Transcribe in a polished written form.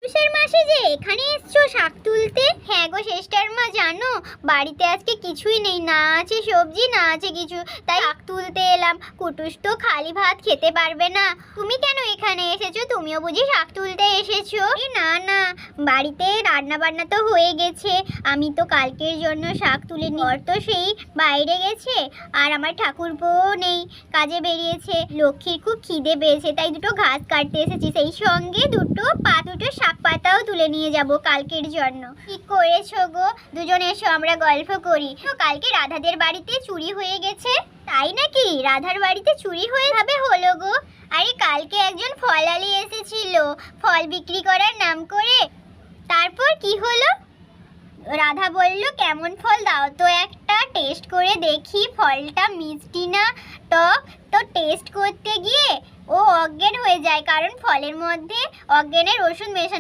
পুষের মাসে যে এখানে এসছো শাক তুলতে? হ্যাঁ গো সিস্টার মা, জানো বাড়িতে আজকে কিছুই নেই, না আছে সবজি না আছে কিছু, তাই শাক তুলতে এলাম। কুটুস তো খালি ভাত খেতে পারবে না। তুমি কেন এখানে এসেছো? তুমিও বুঝি শাক তুলতে এসেছো? না না, বাড়িতে রান্না বান্না তো হয়ে গেছে, আমি তো কালকের জন্য শাক তুলে নি। ওর তো সেই বাইরে গেছে, আর আমার ঠাকুরপোও নেই, কাজে বেরিয়েছে। লক্ষ্মীর খুব খিদে পেয়েছে, তাই দুটো ঘাস কাটতে এসেছি, সেই সঙ্গে দুটো শাক পাতাও তুলে নিয়ে যাব কালকের জন্য। ঠিক করেছো গো, দুজনে এসো আমরা গল্প করি। তো কালকে রাধাদের বাড়িতে চুরি হয়ে গেছে। তাই নাকি? রাধার বাড়িতে চুরি হয়ে ভাবে হলো গো? আরে কালকে একজন ফলালি এসেছিল ফল বিক্রি করার নাম করে। তারপর কি হলো? রাধা বলল কেমন ফল দাও তো একটা টেস্ট করে দেখি, ফলটা মিষ্টি না টক। তো টেস্ট করতে গিয়ে ও অজ্ঞান হয়ে যায়, কারণ ফলের মধ্যে অজ্ঞানের ওষুধ মেশানো।